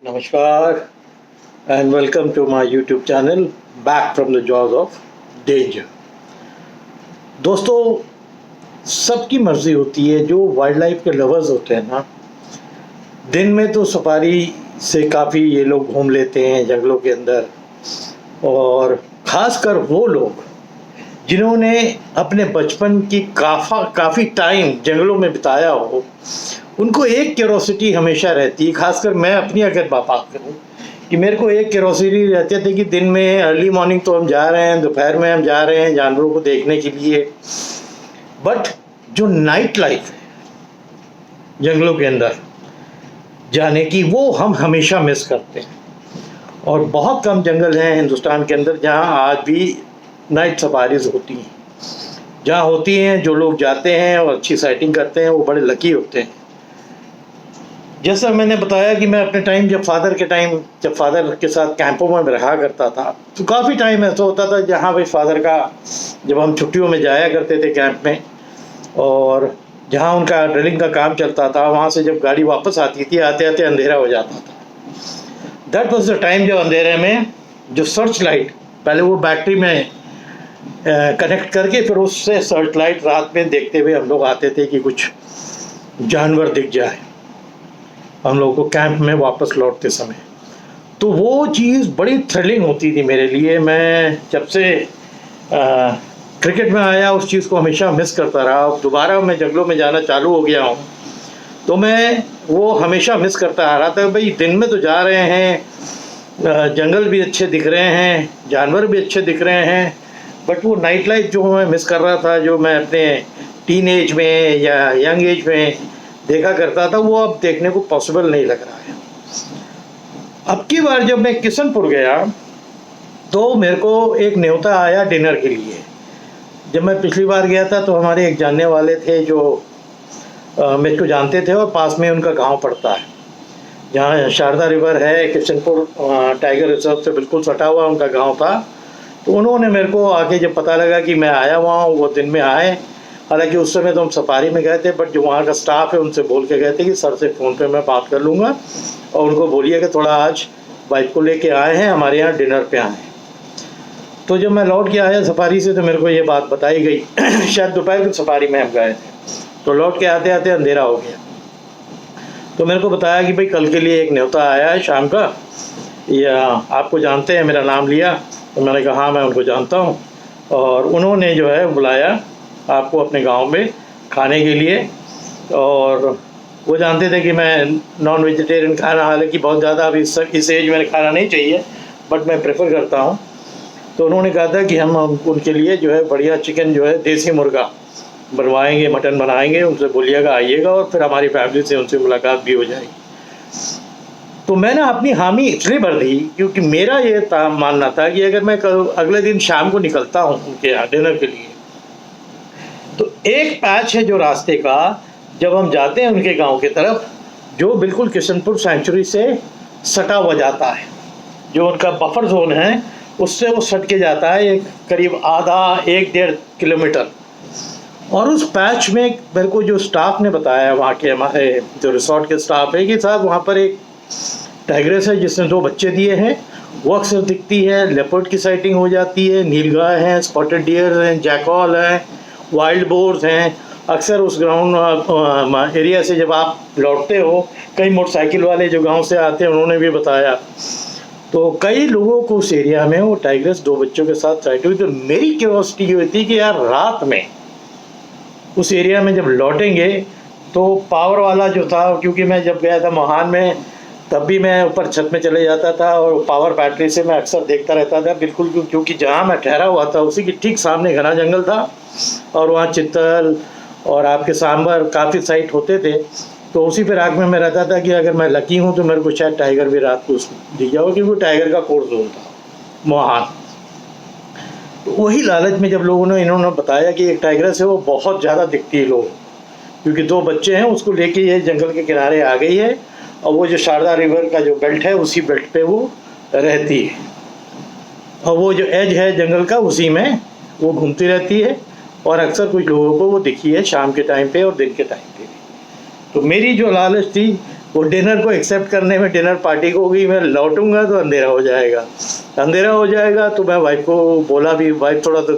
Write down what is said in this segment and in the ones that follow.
Namaskar and welcome to my YouTube channel Back from the Jaws of Danger। दोस्तों, सबकी मर्जी होती है, जो वाइल्ड लाइफ के लवर्स होते हैं ना, दिन में तो सफारी से काफ़ी ये लोग घूम लेते हैं जंगलों के अंदर, और ख़ासकर वो लोग जिन्होंने अपने बचपन की काफ़ी टाइम जंगलों में बिताया हो, उनको एक क्यूरोसिटी हमेशा रहती है। खासकर मैं अपनी अगर बात करूँ कि मेरे को एक क्यूरोसिटी रहती थी कि दिन में अर्ली मॉर्निंग तो हम जा रहे हैं, दोपहर में हम जा रहे हैं जानवरों को देखने के लिए, बट जो नाइट लाइफ है जंगलों के अंदर जाने की, वो हम हमेशा मिस करते हैं। और बहुत कम जंगल हैं हिंदुस्तान के अंदर जहाँ आज भी नाइट सफारीज होती हैं। जहाँ होती हैं, जो लोग जाते हैं और अच्छी साइटिंग करते हैं, वो बड़े लकी होते हैं। जैसा मैंने बताया कि मैं अपने टाइम जब फादर के साथ कैंपों में रहा करता था, तो काफ़ी टाइम ऐसा होता था जहाँ भाई फादर का, जब हम छुट्टियों में जाया करते थे कैंप में, और जहाँ उनका ड्रिलिंग का काम चलता था, वहाँ से जब गाड़ी वापस आती थी, आते आते अंधेरा हो जाता था। दैट वॉज द टाइम जब अंधेरे में जो सर्च लाइट, पहले वो बैटरी में कनेक्ट करके फिर उससे सर्च लाइट रात में देखते हुए हम लोग आते थे कि कुछ जानवर दिख जाए हम लोग को कैंप में वापस लौटते समय। तो वो चीज़ बड़ी थ्रिलिंग होती थी मेरे लिए। मैं जब से क्रिकेट में आया, उस चीज़ को हमेशा मिस करता रहा। दोबारा मैं जंगलों में जाना चालू हो गया हूँ, तो मैं वो हमेशा मिस करता आ रहा था। भाई दिन में तो जा रहे हैं, जंगल भी अच्छे दिख रहे हैं, जानवर भी अच्छे दिख रहे हैं, बट वो नाइट लाइफ जो मैं मिस कर रहा था, जो मैं अपने टीन एज में या यंग एज में देखा करता था, वो अब देखने को पॉसिबल नहीं लग रहा है। अब की बार जब मैं किशनपुर गया, तो मेरे को एक न्योता आया डिनर के लिए। जब मैं पिछली बार गया था तो हमारे एक जानने वाले थे जो मेरे को जानते थे, और पास में उनका गांव पड़ता है जहाँ शारदा रिवर है। किशनपुर टाइगर रिजर्व से बिल्कुल सटा हुआ उनका गांव था। तो उन्होंने मेरे को आके जब पता लगा कि मैं आया हुआ हूँ, वो दिन में आए। हालांकि उस समय तो हम सफारी में गए थे, बट जो वहाँ का स्टाफ है उनसे बोल के गए थे कि सर से फ़ोन पे मैं बात कर लूँगा, और उनको बोलिए कि थोड़ा आज वाइफ को लेके आए हैं, हमारे यहाँ डिनर पे आए हैं। तो जब मैं लौट के आया सफारी से, तो मेरे को ये बात बताई गई शायद दोपहर की सफारी में हम गए थे, तो लौट के आते आते अंधेरा हो गया। तो मेरे को बताया कि भाई कल के लिए एक न्योता आया है शाम का, या आपको जानते हैं, मेरा नाम लिया। तो मैंने कहा हाँ मैं उनको जानता हूँ, और उन्होंने जो है बुलाया आपको अपने गांव में खाने के लिए। और वो जानते थे कि मैं नॉन वेजिटेरियन खाना, हालांकि बहुत ज़्यादा अभी इस एज में खाना नहीं चाहिए, बट मैं प्रेफर करता हूँ। तो उन्होंने कहा था कि हम उनके लिए जो है बढ़िया चिकन, जो है देसी मुर्गा बनवाएंगे, मटन बनाएंगे, उनसे बोलिएगा आइएगा, और फिर हमारी फैमिली से उनसे मुलाकात भी हो जाएगी। तो मैंने अपनी हामी इसलिए भर दी क्योंकि मेरा ये मानना था कि अगर मैं अगले दिन शाम को निकलता हूँ उनके यहाँ डिनर के लिए, तो एक पैच है जो रास्ते का, जब हम जाते हैं उनके गांव की तरफ, जो बिल्कुल किशनपुर सेंचुरी से सटा हुआ जाता है, जो उनका बफर जोन है उससे वो सट के जाता है एक करीब आधा 1-1.5 किलोमीटर। और उस पैच में मेरे को जो स्टाफ ने बताया, वहाँ के हमारे जो रिसोर्ट के स्टाफ है, कि साहब वहाँ पर एक टाइग्रेस है जिसने 2 बच्चे दिए हैं, वो अक्सर दिखती है। लेपर्ड की साइटिंग हो जाती है, नीलगाय हैं, स्पॉटेड डियर हैं, जैकॉल हैं, वाइल्ड बोर्स हैं। अक्सर उस ग्राउंड एरिया से जब आप लौटते हो, कई मोटरसाइकिल वाले जो गांव से आते हैं उन्होंने भी बताया, तो कई लोगों को उस एरिया में वो टाइग्रेस 2 बच्चों के साथ साइट हुई। तो मेरी क्यूरियोसिटी ये होती कि यार रात में उस एरिया में जब लौटेंगे तो पावर वाला जो था, क्योंकि मैं जब गया था मोहान में, तब भी मैं ऊपर छत में चले जाता था और पावर बैटरी से मैं अक्सर देखता रहता था बिल्कुल, क्योंकि जहाँ मैं ठहरा हुआ था उसी के ठीक सामने घना जंगल था, और वहाँ चित्तल और आपके सांबर काफ़ी साइट होते थे। तो उसी फिराक में मैं रहता था कि अगर मैं लकी हूँ तो मेरे को शायद टाइगर भी रात को दिख जाओ, क्योंकि टाइगर का कोर जोन था मोहान। तो वही लालच में जब लोगों ने इन्होंने बताया कि एक टाइग्रेस है, वो बहुत ज़्यादा दिखती है लोग, क्योंकि 2 बच्चे हैं, उसको लेके ये जंगल के किनारे आ गई है, और वो जो शारदा रिवर का जो बेल्ट है उसी बेल्ट पे वो रहती है, और वो जो एज है जंगल का उसी में वो घूमती रहती है। और अक्सर कुछ लोगों को वो दिखी है शाम के टाइम पे और दिन के टाइम पे भी। तो मेरी जो लालच थी, वो डिनर को एक्सेप्ट करने में, डिनर पार्टी को भी मैं लौटूंगा तो अंधेरा हो जाएगा। अंधेरा हो जाएगा तो मैं वाइफ को बोला भी, वाइफ थोड़ा तो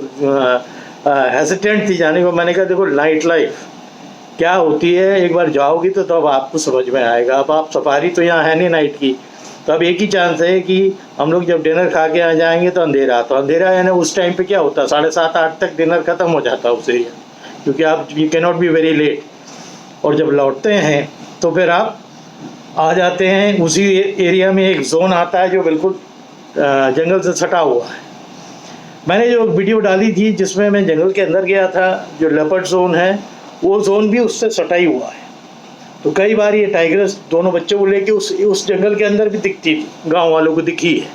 हेसिटेंट थी जाने को। मैंने कहा देखो नाइट लाइफ क्या होती है, एक बार जाओगी तो अब आपको समझ में आएगा। अब आप सफारी तो यहाँ है नहीं नाइट की, तो अब एक ही चांस है कि हम लोग जब डिनर खा के आ जाएंगे तो अंधेरा, तो अंधेरा है ना, उस टाइम पे क्या होता है 7:30-8 तक डिनर ख़त्म हो जाता है उस एरिया, क्योंकि आप you can not be very late. और जब लौटते हैं तो फिर आप आ जाते हैं उसी एरिया में, एक जोन आता है जो बिल्कुल जंगल से सटा हुआ है। मैंने जो वीडियो डाली थी जिसमें मैं जंगल के अंदर गया था, जो लेपर्ड जोन है वो जोन भी उससे सटा ही हुआ है। तो कई बार ये टाइगर्स दोनों बच्चों को लेके उस जंगल के अंदर भी दिखती थी, गांव वालों को दिखी है,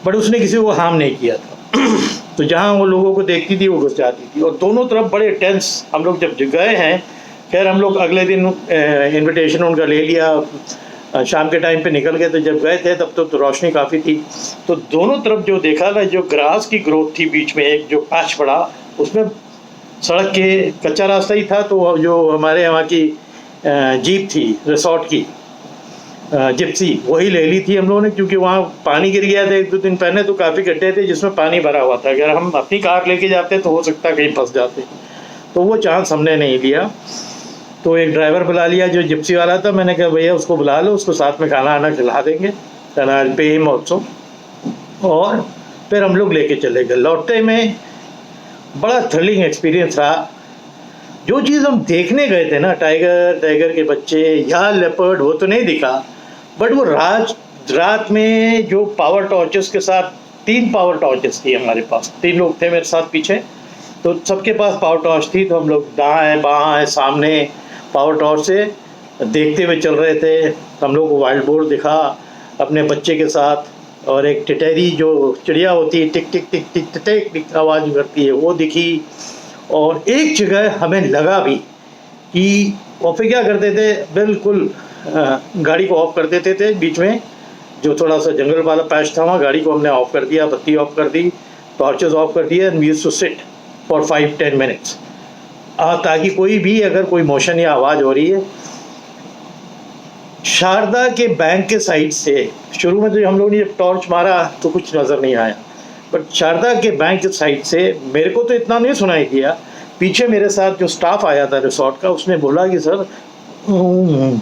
बट उसने किसी को हार्म नहीं किया था। तो जहाँ वो लोगों को देखती थी वो घुस जाती थी। और दोनों तरफ बड़े टेंस हम लोग जब गए हैं, खैर हम लोग अगले दिन इनविटेशन उनका ले लिया, शाम के टाइम पे निकल गए। तो जब गए थे तब तो रोशनी काफ़ी थी, तो दोनों तरफ जो देखा ना, जो ग्रास की ग्रोथ थी, बीच में एक जो पैच पड़ा, उसमें सड़क के कच्चा रास्ता ही था। तो जो हमारे वहाँ की जीप थी रिसोर्ट की, जिप्सी, वही ले ली थी हम लोगों ने, क्योंकि वहाँ पानी गिर गया था 1-2 दिन पहले, तो काफ़ी गड्ढे थे जिसमें पानी भरा हुआ था। अगर हम अपनी कार लेके जाते तो हो सकता कहीं फंस जाते, तो वो चांस हमने नहीं लिया। तो एक ड्राइवर बुला लिया जो जिप्सी वाला था। मैंने कहा भैया उसको बुला लो, उसको साथ में खाना आना खिला देंगे, पे हिम ऑल्सो। और फिर हम लोग लेके चले गए। लौटते में बड़ा थ्रिलिंग एक्सपीरियंस रहा। जो चीज़ हम देखने गए थे ना, टाइगर के बच्चे या लेपर्ड, वो तो नहीं दिखा, बट वो रात में जो पावर टॉर्चेस के साथ, 3 पावर टॉर्चेस थी हमारे पास, 3 लोग थे मेरे साथ पीछे, तो सबके पास पावर टॉर्च थी। तो हम लोग दाएं बाएं सामने पावर टॉर्च से देखते हुए चल रहे थे। हम लोग को वाइल्ड बोर दिखा अपने बच्चे के साथ, और एक टिटेरी जो चिड़िया होती है, टिक टिक टिक टिक टिक टिक आवाज़ करती है, वो दिखी। और एक जगह हमें लगा भी कि और फिर क्या करते थे, बिल्कुल गाड़ी को ऑफ कर देते थे बीच में, जो थोड़ा सा जंगल वाला पैच था वहाँ, गाड़ी को हमने ऑफ कर दिया, बत्ती ऑफ कर दी, टॉर्चेस ऑफ कर दिए, and we used to sit for 5-10 minutes, ताकि कोई भी अगर कोई मोशन या आवाज़ हो रही है। शारदा के बैंक के साइड से शुरू में तो हम लोगों ने जब टॉर्च मारा तो कुछ नज़र नहीं आया, बट शारदा के बैंक के साइड से मेरे को तो इतना नहीं सुनाई दिया। पीछे मेरे साथ जो स्टाफ आया था रिसोर्ट का, उसने बोला कि सर वो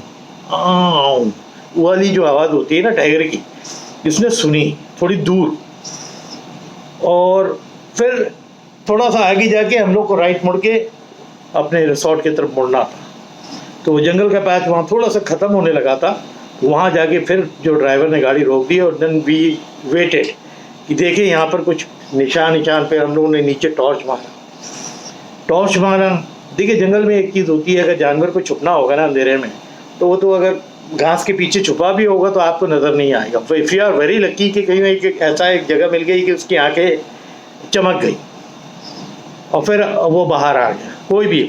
वाली जो आवाज़ होती है ना टाइगर की, इसने सुनी थोड़ी दूर। और फिर थोड़ा सा आगे जाके हम लोग को राइट मुड़ के अपने रिसोर्ट की तरफ मुड़ना था। तो वो जंगल का पैच वहाँ थोड़ा सा ख़त्म होने लगा था। वहाँ जाके फिर जो ड्राइवर ने गाड़ी रोक दी, और देन वी वेटेड कि देखिए यहाँ पर कुछ निशान पे हम लोगों ने नीचे टॉर्च मारा। देखिए जंगल में एक चीज़ होती है, अगर जानवर को छुपना होगा ना अंधेरे में, तो वो तो अगर घास के पीछे छुपा भी होगा तो आपको नज़र नहीं आएगा। If you are very lucky कि कहीं एक जगह मिल गई कि उसकी आंखें चमक गई और फिर वो बाहर आ गया, कोई भी।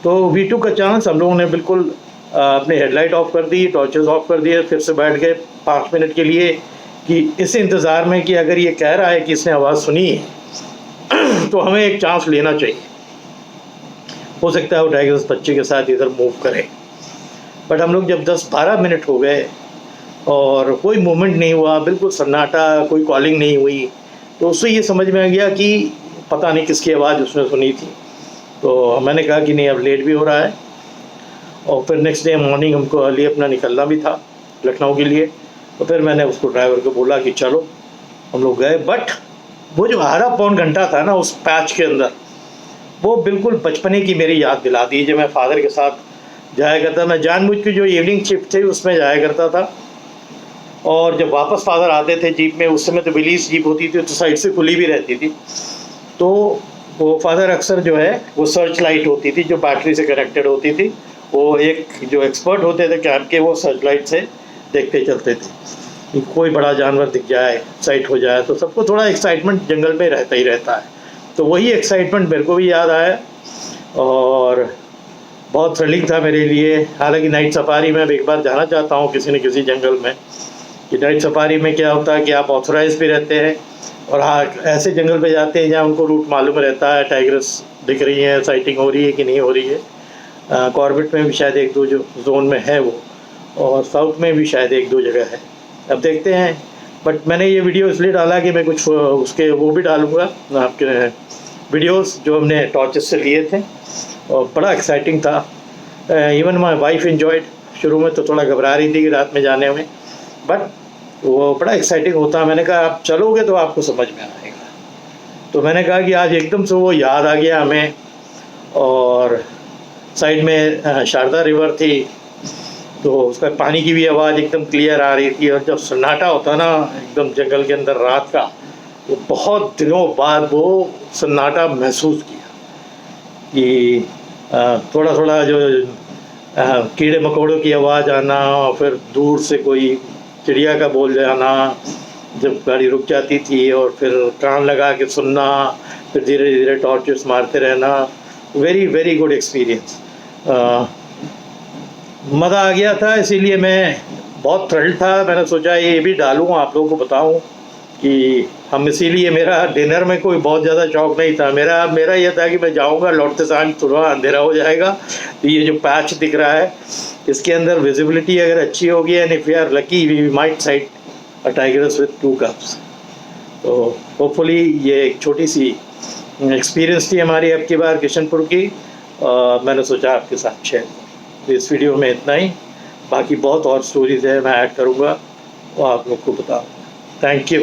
तो V2 का चांस, हम लोगों ने बिल्कुल अपने हेडलाइट ऑफ कर दी, टॉर्चेस ऑफ कर दिए, फिर से बैठ गए 5 मिनट के लिए, कि इस इंतज़ार में कि अगर ये कह रहा है कि इसने आवाज़ सुनी है तो हमें एक चांस लेना चाहिए, हो सकता है वो टाइगर उस बच्चे के साथ इधर मूव करे। बट हम लोग जब 10-12 मिनट हो गए और कोई मूवमेंट नहीं हुआ, बिल्कुल सन्नाटा, कोई कॉलिंग नहीं हुई, तो उससे ये समझ में आ गया कि पता नहीं किसकी आवाज़ उसने सुनी थी। तो मैंने कहा कि नहीं, अब लेट भी हो रहा है, और फिर नेक्स्ट डे मॉर्निंग हमको अर्ली अपना निकलना भी था लखनऊ के लिए। तो फिर मैंने उसको ड्राइवर को बोला कि चलो, हम लोग गए। बट वो जो आधा पौन घंटा था ना उस पैच के अंदर, वो बिल्कुल बचपने की मेरी याद दिला दी। जब मैं फादर के साथ जाया करता, मैं जानबूझ के जो इवनिंग शिफ्ट थी उसमें जाया करता था, और जब वापस फादर आते थे जीप में, उस समय तो बिलीस जीप होती थी तो साइड से खुली भी रहती थी, तो वो फादर अक्सर जो है वो सर्च लाइट होती थी जो बैटरी से कनेक्टेड होती थी, वो एक जो एक्सपर्ट होते थे कैंप के, वो सर्च लाइट से देखते चलते थे कि कोई बड़ा जानवर दिख जाए, साइट हो जाए। तो सबको थोड़ा एक्साइटमेंट जंगल में रहता ही रहता है, तो वही एक्साइटमेंट मेरे को भी याद आया और बहुत थ्रिलिंग था मेरे लिए। हालांकि नाइट सफारी में एक बार जाना चाहता हूँ किसी न किसी जंगल में, कि नाइट सफारी में क्या होता है कि आप ऑथोराइज भी रहते हैं, और हाँ ऐसे जंगल पे जाते हैं जहाँ उनको रूट मालूम रहता है, टाइगर्स दिख रही हैं, साइटिंग हो रही है कि नहीं हो रही है। कॉर्बेट में भी शायद एक दो जो जोन में है वो, और साउथ में भी शायद एक दो जगह है। अब देखते हैं, बट मैंने ये वीडियो इसलिए डाला कि मैं कुछ उसके वो भी डालूँगा आपके वीडियोस जो हमने टॉर्चेस से लिए थे, और बड़ा एक्साइटिंग था। Even my wife enjoyed. शुरू में तो थोड़ा घबरा रही थी कि रात में जाने में, बट वो बड़ा एक्साइटिंग होता। मैंने कहा आप चलोगे तो आपको समझ में आएगा। तो मैंने कहा कि आज एकदम से वो याद आ गया हमें, और साइड में शारदा रिवर थी, तो उसका पानी की भी आवाज़ एकदम क्लियर आ रही थी। और जब सन्नाटा होता ना एकदम जंगल के अंदर रात का, वो बहुत दिनों बाद वो सन्नाटा महसूस किया कि थोड़ा थोड़ा जो कीड़े मकोड़ों की आवाज़ आना, और फिर दूर से कोई चिड़िया का बोल जाना जब गाड़ी रुक जाती थी, और फिर कान लगा के सुनना, फिर धीरे धीरे टॉर्चेस मारते रहना। Very very good experience. मज़ा आ गया था, इसीलिए मैं बहुत थ्रिल्ड था। मैंने सोचा ये भी डालूँ, आप लोगों को बताऊँ कि हम, इसीलिए मेरा डिनर में कोई बहुत ज़्यादा शौक नहीं था। मेरा यह था कि मैं जाऊँगा, लौटते समय थोड़ा अंधेरा हो जाएगा, तो ये जो पैच दिख रहा है इसके अंदर विजिबिलिटी अगर अच्छी होगी, and if you are lucky we might sight a tigress with 2 cubs. तो होपफुली ये एक छोटी सी एक्सपीरियंस थी हमारी अब की बार किशनपुर की, और मैंने सोचा आपके साथ शेयर करूं। तो इस वीडियो में इतना ही, बाकी बहुत और स्टोरीज़ है मैं ऐड करूँगा, वो आप लोग को बताऊँगा। Thank you.